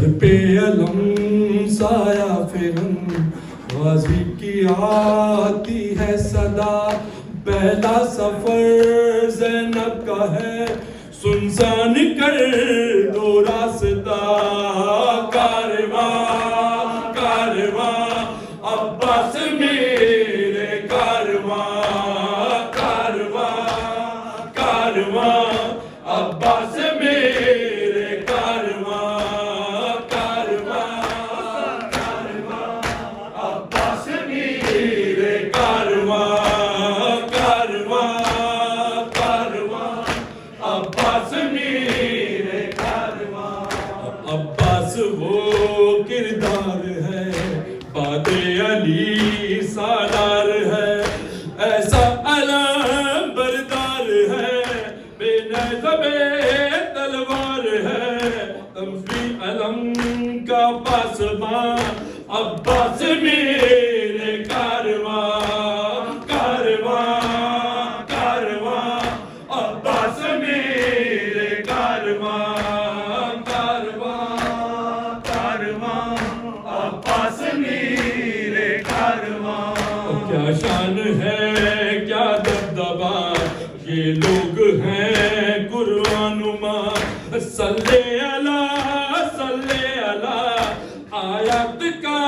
سر پہ علم سایہ فرن غازی کی آتی ہے صدا پہلا سفر زینب کا ہے سنسان کر دو راستہ کارواں کارواں عباس میرے کارواں کارواں کارواں عباس میرے کارواں کارواں کارواں عباس میرے کارواں کارواں کارواں عباس میرے کارواں عباس وہ کردار ہے باد علی سالار ہے ایسا علم بردار ہے بے نیزہ بے تلوار ہے تمفی علم کا پاسباں عباس میرے کارواں کارواں کارواں عباس میرے کارواں کارواں کارواں عباس میرے کارواں کیا شان ہے کیا دبدبا یہ لوگ ہیں قرآن نما صلی اللہ آیات کا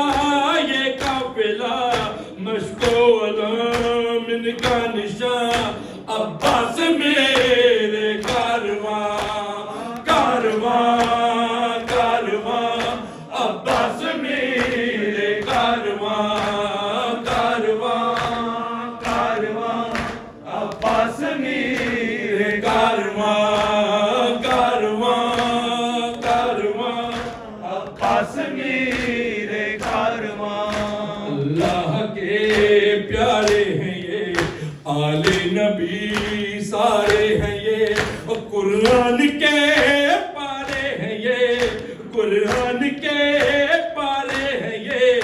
یہ قافلہ مشک و علم ان کا نشان عباس میرے کارواں کارواں کارواں عباس میرے کارواں کارواں کارواں عباس میرے کارواں کارواں کارواں عباس میرے کارواں اللہ کے پیارے ہیں یہ آل نبی سارے ہیں یہ قرآن کے پارے ہیں یہ قرآن کے پارے ہیں یہ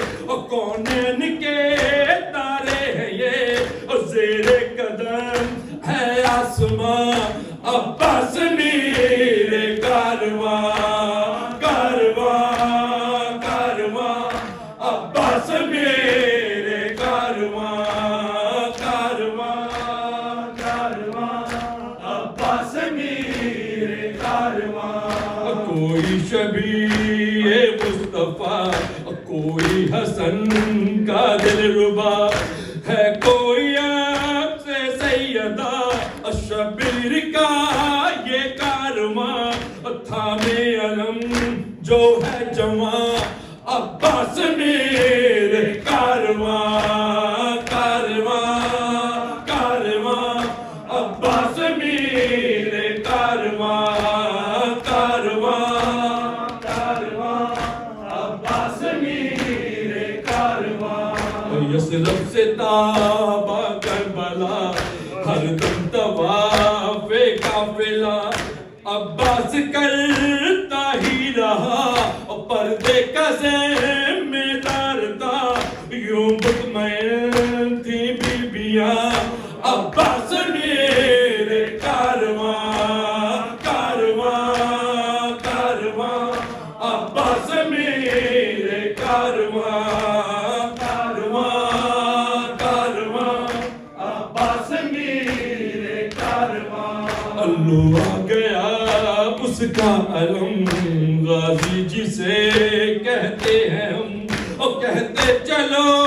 کونین کے تارے ہیں یہ زیر قدم ہے آسماں عباس میرے کارواں کارواں کارواں عباس میرے کارواں کارواں کارواں عباس میرے کارواں کوئی شبیہ مصطفیٰ کوئی حسن کا دلربا ہے کوئی عکس سیدہ شبیر کا یہ کارواں تھامے علم جو ہے جواں عباس میرے کارواں کارواں کارواں عباس میرے کارواں کارواں کارواں عباس میرے کارواں یثرب سے تابا کربلا ہر دم طواف قافلہ عباس کرتا ہی رہا پردے کا ذمہ دار تھا یوں مطمئن تھی بیبیاں عباس میرے کارواں کارواں کارواں عباس میرے کارواں کارواں کارواں عباس میرے کارواں اللہ آ گیا اس کا علم غازی جسے کہتے ہیں ہم اور کہتے چلو